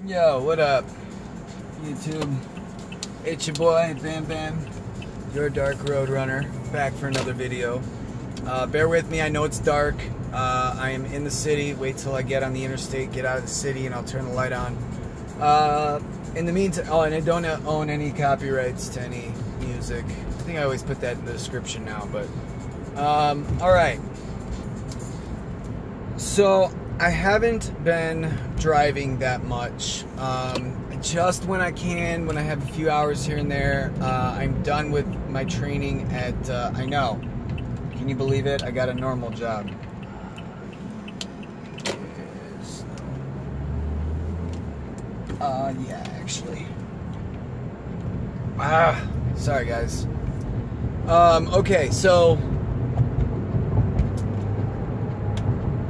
Yo, what up, YouTube? It's your boy, Bam Bam, your Dark Road Runner, back for another video. Bear with me, I know it's dark. I am in the city. Wait till I get on the interstate, get out of the city, and I'll turn the light on. In the meantime, oh, and I don't own any copyrights to any music. I think I always put that in the description now, but alright. So, I haven't been driving that much. Just when I can, when I have a few hours here and there. I'm done with my training at, I know. Can you believe it? I got a normal job. Yeah, actually. Sorry guys. Okay, so.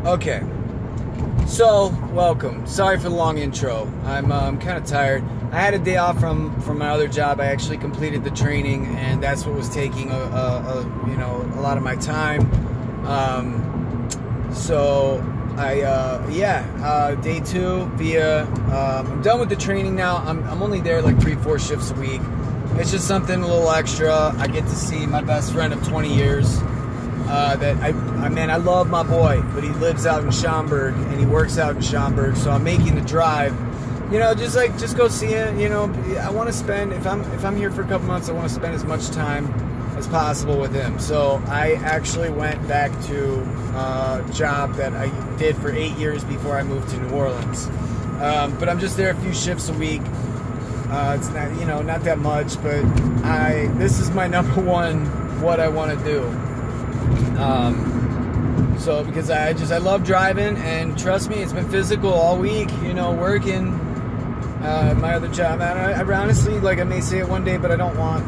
Okay. So, welcome. Sorry for the long intro. I'm kind of tired. I had a day off from my other job. I actually completed the training, and that's what was taking a lot of my time. So day 2 via. I'm done with the training now. I'm only there like 3-4 shifts a week. It's just something a little extra. I get to see my best friend of 20 years. I love my boy, but he lives out in Schaumburg and he works out in Schaumburg, so I'm making the drive. You know, just go see him. You know, I want to spend, if I'm here for a couple months, I want to spend as much time as possible with him. So I actually went back to a job that I did for 8 years before I moved to New Orleans. But I'm just there a few shifts a week. It's not, not that much, but this is my number one what I want to do. So because I love driving, and trust me, it's been physical all week, working, my other job. And I honestly, like, I may say it one day, but I don't want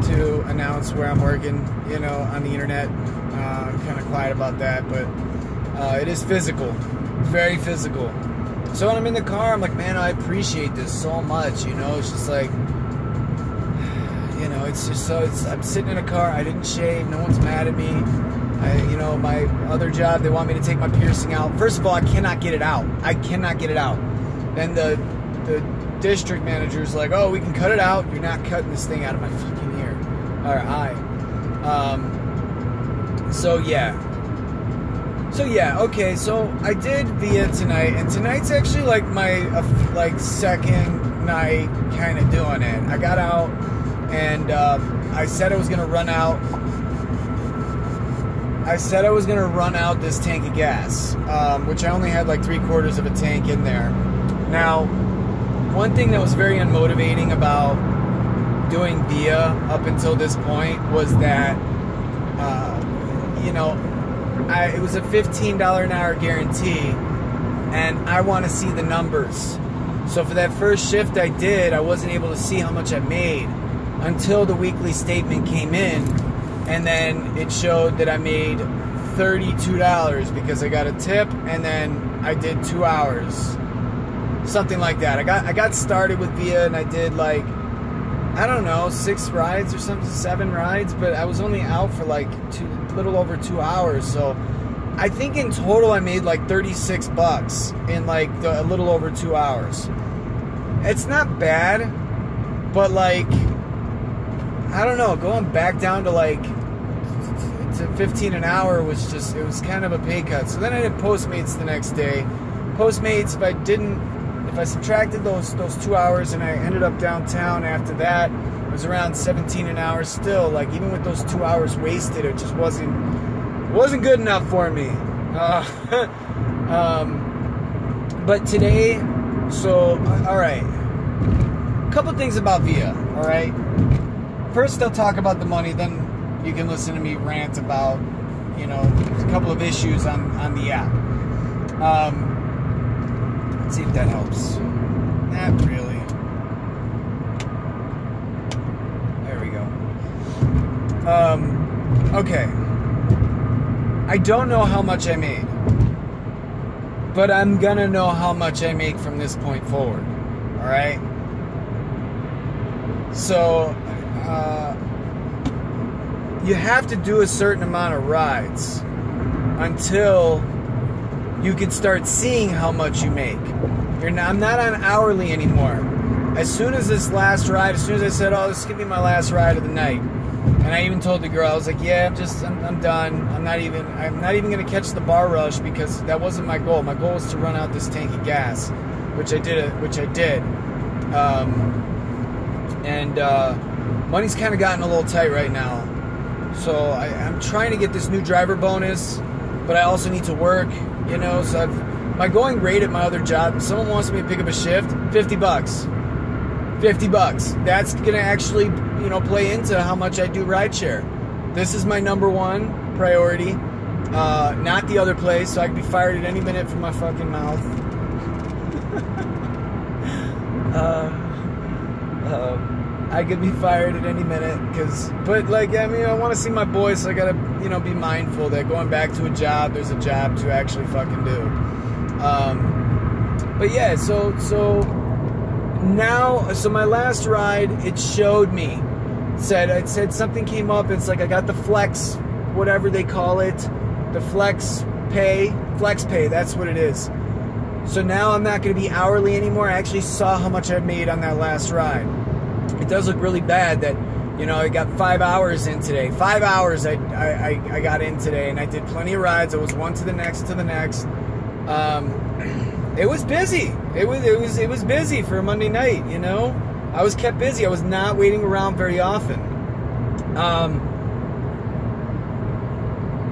to announce where I'm working, on the internet. I'm kind of quiet about that, but, it is physical, very physical. So when I'm in the car, I'm like, man, I appreciate this so much, it's just like, it's just I'm sitting in a car, I didn't shave, no one's mad at me. My other job, they want me to take my piercing out. First of all, I cannot get it out. Then the district manager's like, oh, we can cut it out. You're not cutting this thing out of my fucking ear. Or eye. Okay, so I did via tonight, and tonight's actually like my second night kind of doing it. I got out, and I said I was gonna run out. This tank of gas, which I only had like 3/4 of a tank in there. Now, one thing that was very unmotivating about doing via up until this point was that, it was a $15 an hour guarantee, and I want to see the numbers. So for that first shift I did, I wasn't able to see how much I made until the weekly statement came in, and then it showed that I made $32 because I got a tip, and then I did 2 hours, something like that. I got started with Via, and I did like, I don't know, 6 rides or something, 7 rides, but I was only out for like a little over 2 hours. So I think in total I made like $36 in like a little over 2 hours. It's not bad, but like, I don't know, going back down to like to 15 an hour was just, it was kind of a pay cut. So then I did Postmates the next day. Postmates, if I subtracted those 2 hours and I ended up downtown after that, it was around 17 an hour still. Like, even with those 2 hours wasted, it just wasn't good enough for me. But today, so, alright. A couple things about Via, alright? First, I'll talk about the money, then you can listen to me rant about, a couple of issues on the app. Let's see if that helps. Not really. There we go. Okay. I don't know how much I made, but I'm gonna know how much I make from this point forward. Alright? So, you have to do a certain amount of rides until you can start seeing how much you make. I'm not on hourly anymore. As soon as this last ride, as soon as I said, oh, this is gonna be my last ride of the night, and I even told the girl, I was like, yeah, I'm done. I'm not even gonna catch the bar rush, because that wasn't my goal. My goal was to run out this tank of gas, which I did. Money's kind of gotten a little tight right now, so I'm trying to get this new driver bonus, but I also need to work, you know. So my going rate at my other job, if someone wants me to pick up a shift, $50. $50. That's gonna actually, you know, play into how much I do rideshare. This is my number one priority, not the other place, so I could be fired at any minute from my fucking mouth. I could be fired at any minute, but like, I mean, I want to see my boys, so I gotta, you know, be mindful that going back to a job, there's a job to actually fucking do. But yeah, so now, so my last ride, it showed me, it said something came up. It's like I got the flex, whatever they call it, the flex pay, that's what it is. So now I'm not going to be hourly anymore. I actually saw how much I made on that last ride. It does look really bad that, you know, I got 5 hours in today. 5 hours I got in today, and I did plenty of rides. It was one to the next to the next. It was busy. It was busy for a Monday night, you know. I was kept busy. I was not waiting around very often.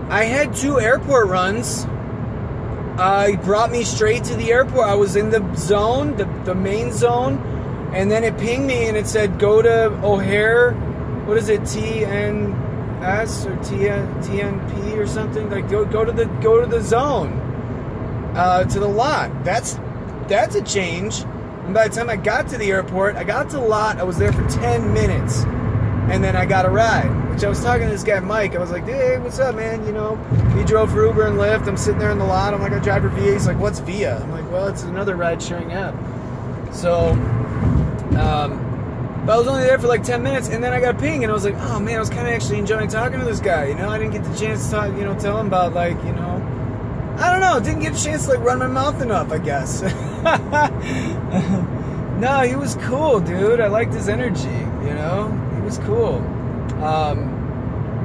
I had 2 airport runs. It brought me straight to the airport. I was in the zone, the main zone, and then it pinged me and it said, go to O'Hare, what is it, TNS or TNP or something? Like, go to the zone, to the lot. That's a change. And by the time I got to the airport, I got to the lot, I was there for 10 minutes, and then I got a ride. Which I was talking to this guy, Mike. I was like, hey, what's up, man? You know, he drove for Uber and Lyft. I'm sitting there in the lot. I'm like, I drive for Via. He's like, what's Via? I'm like, well, it's another ride-sharing app. So, but I was only there for like 10 minutes, and then I got a ping, and I was like, oh, man, I was kind of actually enjoying talking to this guy. You know, I didn't get the chance to talk, you know, tell him about, like, you know, I don't know. Didn't get a chance to, like, run my mouth enough, I guess. No, he was cool, dude. I liked his energy, you know? He was cool.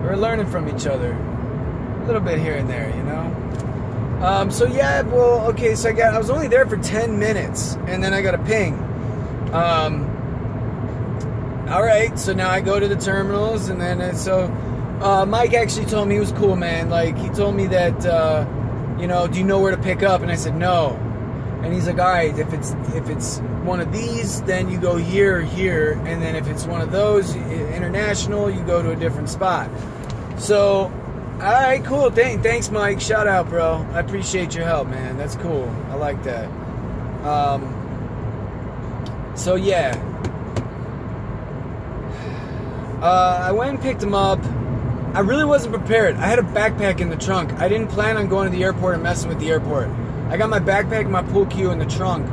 We're learning from each other a little bit here and there, you know. So yeah, well, okay. So I was only there for 10 minutes, and then I got a ping. All right. So now I go to the terminals, and then Mike actually told me, he was cool, man. Like, he told me that, you know, do you know where to pick up? And I said no. And he's like, all right, if it's one of these, then you go here, and then if it's one of those, international, you go to a different spot. So, all right, cool. Thanks, Mike. Shout out, bro. I appreciate your help, man. That's cool. I like that. So yeah, I went and picked him up. I really wasn't prepared. I had a backpack in the trunk. I didn't plan on going to the airport and messing with the airport. I got my backpack and my pool cue in the trunk.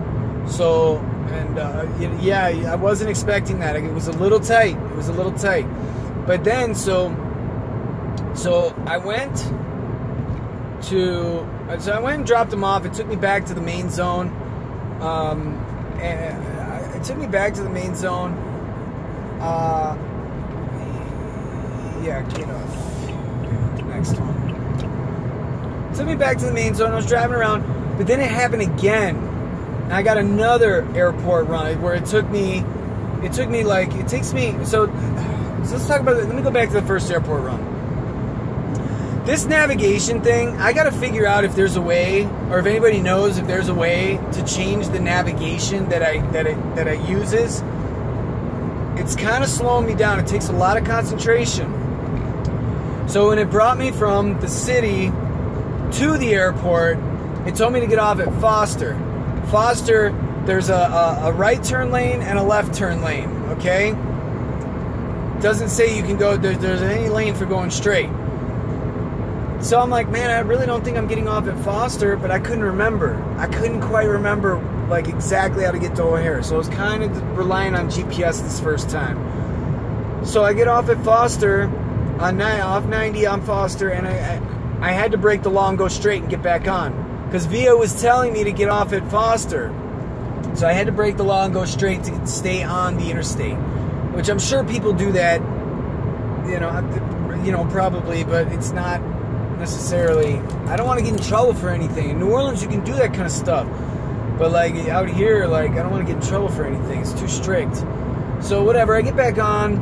So, and yeah, I wasn't expecting that. It was a little tight. But then, so I went and dropped him off. It took me back to the main zone. Yeah, you know, next one. It took me back to the main zone. I was driving around, but then it happened again. And I got another airport run where so let's talk about it. Let me go back to the first airport run. This navigation thing, I got to figure out if there's a way, or if anybody knows if there's a way to change the navigation that it uses. It's kind of slowing me down. It takes a lot of concentration. So when it brought me from the city to the airport, it told me to get off at Foster. Foster, there's a right turn lane and a left turn lane, okay? Doesn't say you can go, there's any lane for going straight. So I'm like, man, I really don't think I'm getting off at Foster, but I couldn't remember. I couldn't quite remember, like, exactly how to get to O'Hare. So I was kind of relying on GPS this first time. So I get off at Foster, off 90 on Foster, and I had to break the law and go straight and get back on. Because Via was telling me to get off at Foster. So I had to break the law and go straight to stay on the interstate, which I'm sure people do that, probably, but it's not necessarily. I don't want to get in trouble for anything. In New Orleans, you can do that kind of stuff, but like out here, like I don't want to get in trouble for anything. It's too strict. So whatever. I get back on,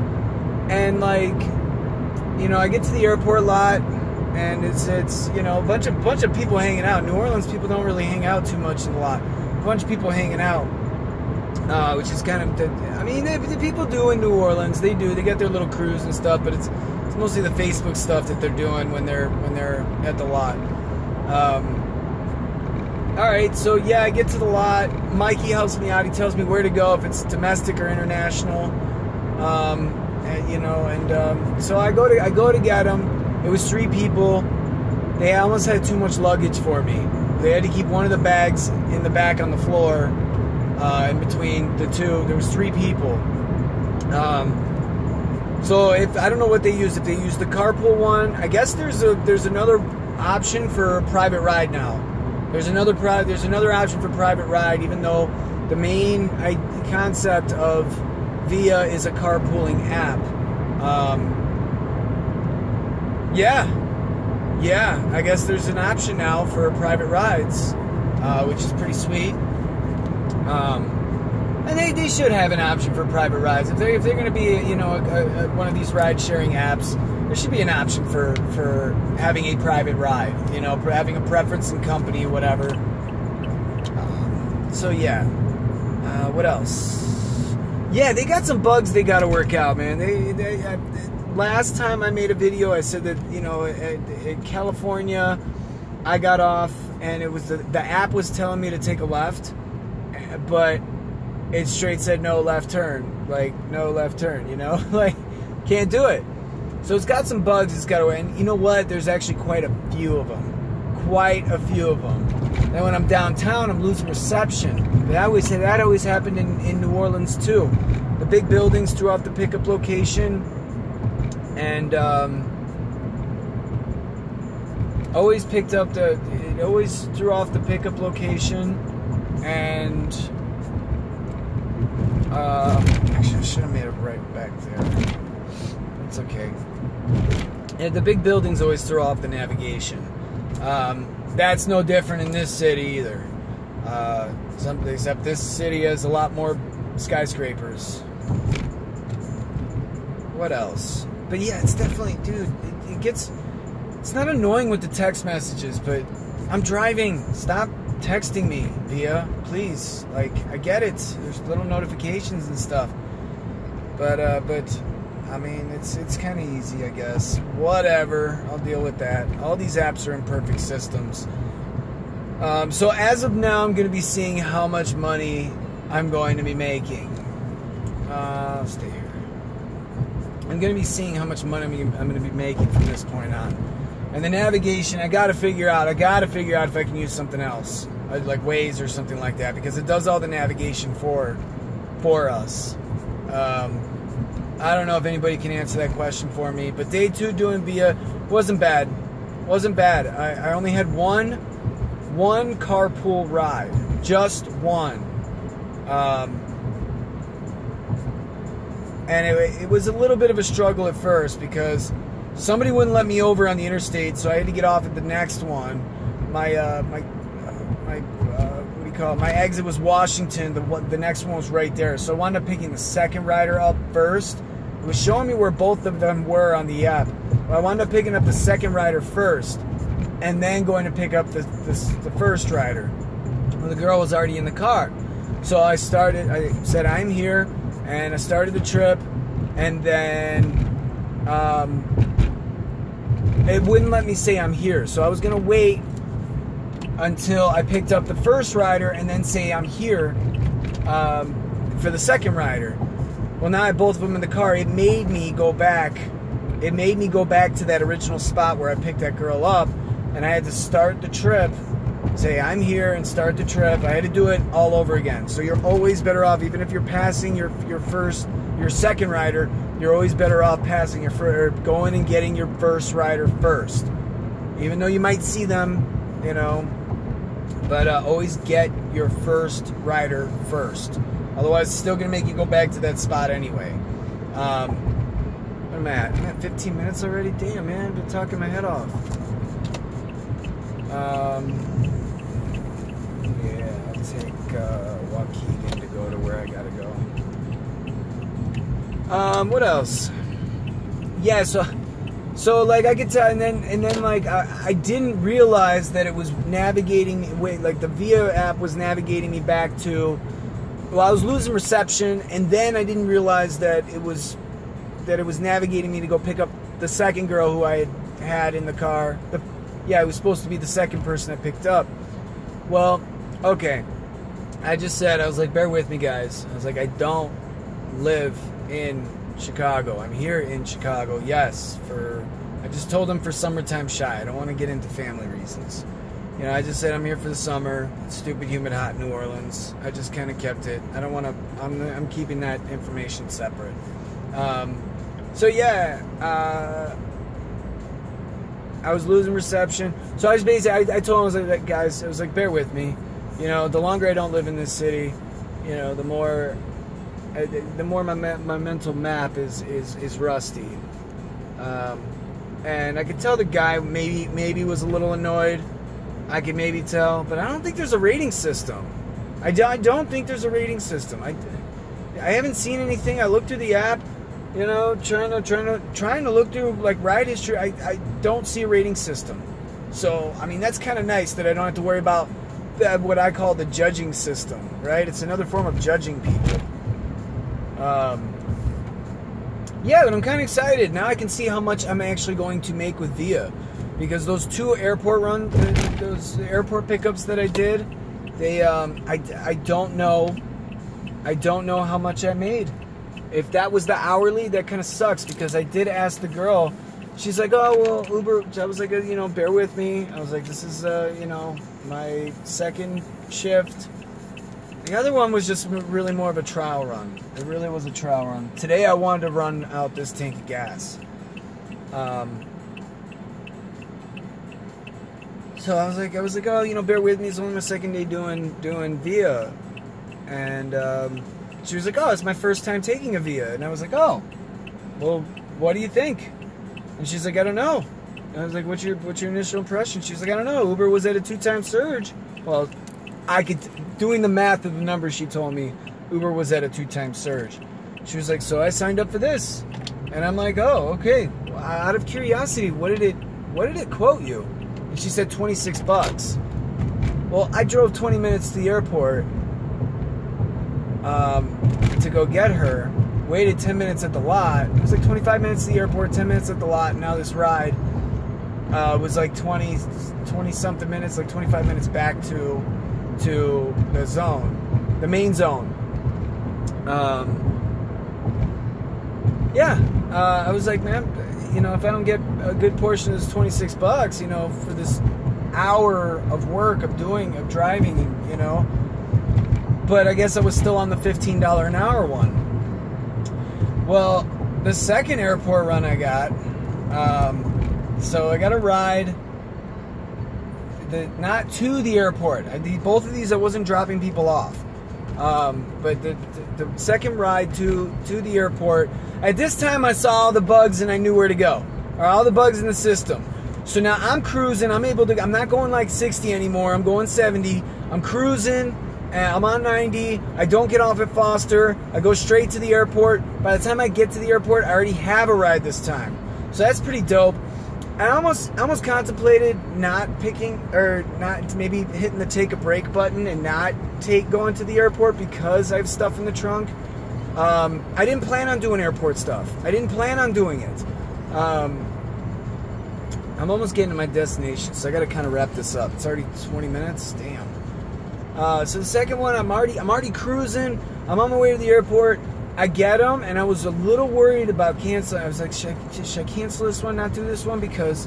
and like, I get to the airport lot, and it's a bunch of people hanging out. New Orleans people don't really hang out too much in the lot. A bunch of people hanging out, which is kind of, the people do in New Orleans. They get their little crews and stuff, but it's mostly the Facebook stuff that they're doing when they're at the lot. All right, so yeah, I get to the lot. Mikey helps me out. He tells me where to go, if it's domestic or international. So I go to get them. It was 3 people. They almost had too much luggage for me. They had to keep one of the bags in the back on the floor, in between the two. There was 3 people. So I don't know what they use. If they use the carpool one, I guess there's another option for a private ride now. There's another option for private ride, even though the main concept of Via is a carpooling app. Yeah, I guess there's an option now for private rides, which is pretty sweet. And they should have an option for private rides. If they're going to be, one of these ride-sharing apps, there should be an option for having a private ride, having a preference in company or whatever. So yeah, what else? Yeah, they got some bugs they got to work out, man. Last time I made a video, I said that, in California, I got off, and it was the app was telling me to take a left, but it straight said no left turn, like no left turn, like can't do it. So it's got some bugs. It's got to, and you know what? There's actually quite a few of them. Then when I'm downtown, I'm losing reception. That always happened in New Orleans too. The big buildings threw off the pickup location, and always threw off the pickup location, and actually I should have made it right back there. It's okay. Yeah, the big buildings always throw off the navigation. That's no different in this city either. Except this city has a lot more skyscrapers. What else? But yeah, it's definitely, dude, it's not annoying with the text messages, but I'm driving. Stop texting me, Via, please. Like, I get it. There's little notifications and stuff. But I mean, it's kind of easy, I guess. Whatever. I'll deal with that. All these apps are imperfect systems. So as of now, I'm going to be seeing how much money I'm going to be making. I'll stay here. I'm going to be seeing how much money I'm going to be making from this point on. And the navigation, I got to figure out if I can use something else, like Waze or something like that, because it does all the navigation for us. I don't know if anybody can answer that question for me, but day 2 doing Via wasn't bad. I only had one carpool ride, just one. And it was a little bit of a struggle at first because somebody wouldn't let me over on the interstate, so I had to get off at the next one. My exit was Washington. The next one was right there, so I wound up picking the second rider up first. It was showing me where both of them were on the app. Well, I wound up picking up the second rider first, and then going to pick up the first rider. Well, the girl was already in the car, so I said I'm here, and I started the trip, and then it wouldn't let me say I'm here, so I was gonna wait until I picked up the first rider and then say I'm here for the second rider. Well, now I have both of them in the car. It made me go back. It made me go back to that original spot where I picked that girl up, and I had to start the trip, say I'm here, and start the trip. I had to do it all over again. So you're always better off, even if you're passing your second rider, you're always better off passing going and getting your first rider first. Even though you might see them, But always get your first rider first. Otherwise, it's still going to make you go back to that spot anyway. What am I at? I'm at 15 minutes already? Damn, man. I've been talking my head off. Yeah, I'll take Waukegan to go to where I got to go. What else? Yeah, so like I could tell, and then like I didn't realize that it was navigating me, like the Via app was navigating me back to, well, I was losing reception, and then I didn't realize that it was navigating me to go pick up the second girl who I had in the car. Yeah, it was supposed to be the second person I picked up. Well, okay. I just said, I was like, bear with me, guys. I was like, I don't live in Chicago. I'm here in Chicago, yes. I just told them for summertime shy. I don't want to get into family reasons. You know, I just said I'm here for the summer. It's stupid, humid, hot New Orleans. I just kind of kept it. I don't want to. I'm keeping that information separate. So yeah, I was losing reception. So I was basically, I told them, I was like, guys, I was like, bear with me. You know, the longer I don't live in this city, you know, the more my mental map is rusty. And I could tell the guy maybe was a little annoyed. I could maybe tell, but I don't think there's a rating system. I don't think there's a rating system. I haven't seen anything. I looked through the app, you know, trying to look through like ride history. I don't see a rating system. So I mean, that's kind of nice that I don't have to worry about what I call the judging system, right? It's another form of judging people. Yeah, but I'm kind of excited. Now I can see how much I'm actually going to make with Via. Because those two airport those airport pickups that I did, they, I don't know how much I made. If that was the hourly, that kind of sucks, because I did ask the girl. She's like, oh, well, Uber. I was like, you know, bear with me. I was like, this is, you know, my second shift. The other one was just really more of a trial run. It really was a trial run. Today I wanted to run out this tank of gas. So I was like, oh, you know, bear with me. It's only my second day doing Via. And she was like, oh, it's my first time taking a Via. And I was like, oh, well, what do you think? And she's like, I don't know. And I was like, what's your initial impression? She's like, I don't know. Uber was at a 2-time surge. Well, doing the math of the numbers she told me, Uber was at a 2-time surge. She was like, so I signed up for this. And I'm like, oh, okay. Well, out of curiosity, what did it quote you? And she said $26. Well, I drove 20 minutes to the airport to go get her. Waited 10 minutes at the lot. It was like 25 minutes to the airport, 10 minutes at the lot. And now this ride was like 20 something minutes, like 25 minutes back to the zone, the main zone. I was like, man, you know, if I don't get a good portion of this $26, you know, for this hour of work of driving, you know, but I guess I was still on the $15 an hour one. Well, the second airport run I got, so I got a ride, not to the airport. Both of these I wasn't dropping people off. But the second ride to the airport, at this time I saw all the bugs and I knew where to go. Or all the bugs in the system. So now I'm cruising, I'm not going like 60 anymore, I'm going 70. I'm cruising, and I'm on 90. I don't get off at Foster. I go straight to the airport. By the time I get to the airport, I already have a ride this time. So that's pretty dope. I almost contemplated not picking, or not maybe hitting the take a break button and not going to the airport because I have stuff in the trunk. I didn't plan on doing airport stuff. I didn't plan on doing it. I'm almost getting to my destination, so I got to kind of wrap this up. It's already 20 minutes. Damn. So the second one, I'm already cruising. I'm on my way to the airport. I get them, and I was a little worried about canceling. I was like, should I cancel this one, not do this one? Because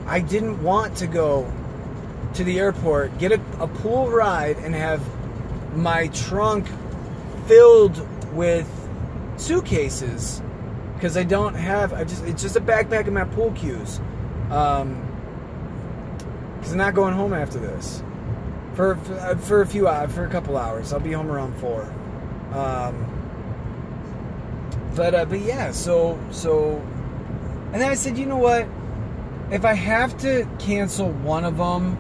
I didn't want to go to the airport, get a pool ride, and have my trunk filled with suitcases. Because I don't have, it's just a backpack and my pool cues. Because I'm not going home after this. for a few hours, for a couple hours. I'll be home around 4. But yeah, so and then I said, you know what? If I have to cancel one of them,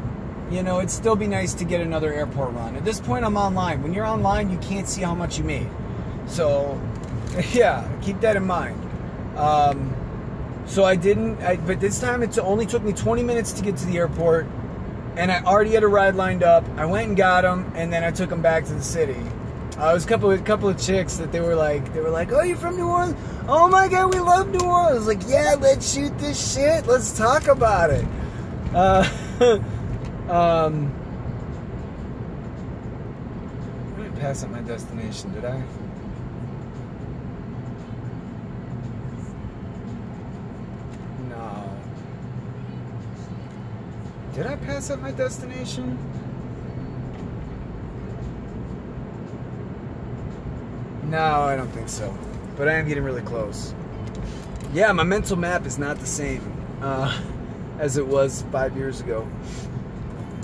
you know, it'd still be nice to get another airport run. At this point, I'm online. When you're online, you can't see how much you made. So, yeah, keep that in mind. So I didn't, but this time it only took me 20 minutes to get to the airport, and I already had a ride lined up. I went and got them, and then I took them back to the city. It was a couple of chicks that they were like, oh, you're from New Orleans? Oh my God, we love New Orleans. I was like, yeah, let's shoot this shit. Let's talk about it. I didn't pass up my destination, did I? No. Did I pass up my destination? No, I don't think so. But I am getting really close. Yeah, my mental map is not the same as it was 5 years ago.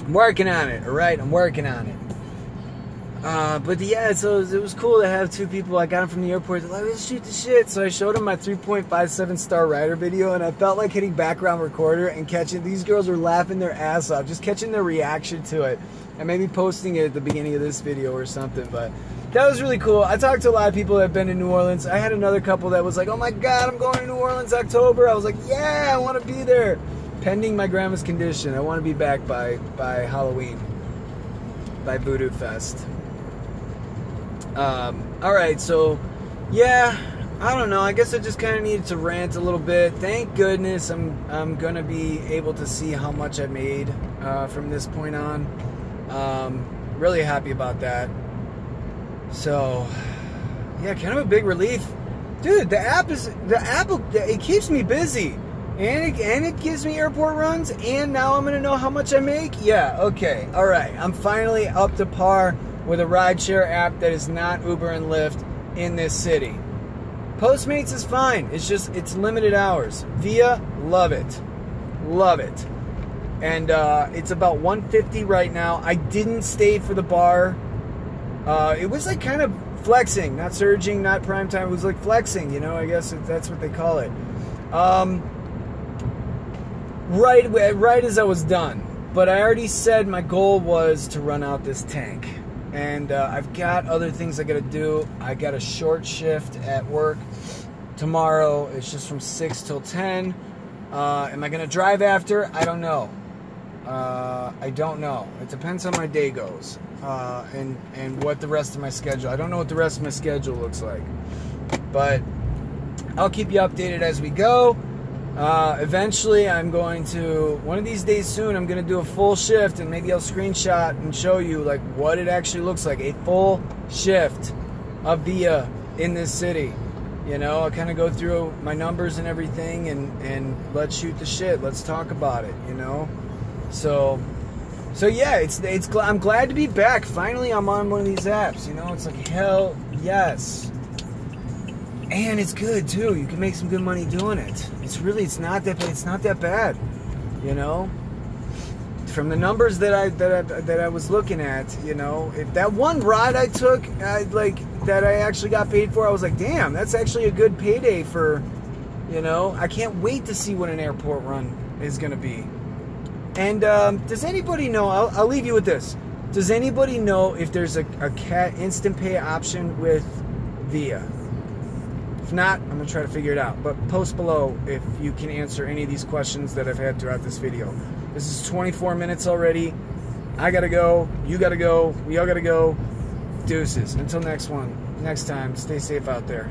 I'm working on it, alright? I'm working on it. But yeah, so it was cool to have 2 people. I got them from the airport. They're like, let's shoot the shit. So I showed them my 3.57 star rider video, and I felt like hitting background recorder and catching. These girls were laughing their ass off, just catching their reaction to it. And maybe posting it at the beginning of this video or something, but that was really cool. I talked to a lot of people that have been in New Orleans. I had another couple that was like, oh my God, I'm going to New Orleans October. I was like, yeah, I want to be there. Pending my grandma's condition. I want to be back by Halloween. By Voodoo Fest. Alright, so, yeah, I don't know. I guess I just kind of needed to rant a little bit. Thank goodness I'm going to be able to see how much I made from this point on. Really happy about that. So, yeah, kind of a big relief. Dude, the app, it keeps me busy. And it gives me airport runs, and now I'm going to know how much I make? Yeah, okay, alright. I'm finally up to par with a rideshare app that is not Uber and Lyft in this city. Postmates is fine. It's limited hours. Via, love it. Love it. And it's about $150 right now. I didn't stay for the bar. It was like kind of flexing, not surging, not prime time. It was like flexing, you know, I guess that's what they call it. Right as I was done. But I already said my goal was to run out this tank. And I've got other things I got to do. I got a short shift at work tomorrow. It's just from 6 till 10. Am I going to drive after? I don't know. I don't know. It depends how my day goes. And what the rest of my schedule. I don't know what the rest of my schedule looks like. But I'll keep you updated as we go. Eventually, I'm going to, one of these days soon, I'm going to do a full shift, and maybe I'll screenshot and show you like what it actually looks like. A full shift of Via in this city. You know, I'll kind of go through my numbers and everything, and let's shoot the shit. Let's talk about it, you know? So yeah, I'm glad to be back. Finally, I'm on one of these apps, you know? It's like, hell yes. And it's good too. You can make some good money doing it. It's not that bad, you know. From the numbers that I was looking at, you know, if that one ride I took, that I actually got paid for, I was like, damn, that's actually a good payday for, you know. I can't wait to see what an airport run is gonna be. And does anybody know? I'll leave you with this. Does anybody know if there's a instant pay option with Via? If not, I'm going to try to figure it out. But post below if you can answer any of these questions that I've had throughout this video. This is 24 minutes already. I got to go. You got to go. We all got to go. Deuces. Until next time, stay safe out there.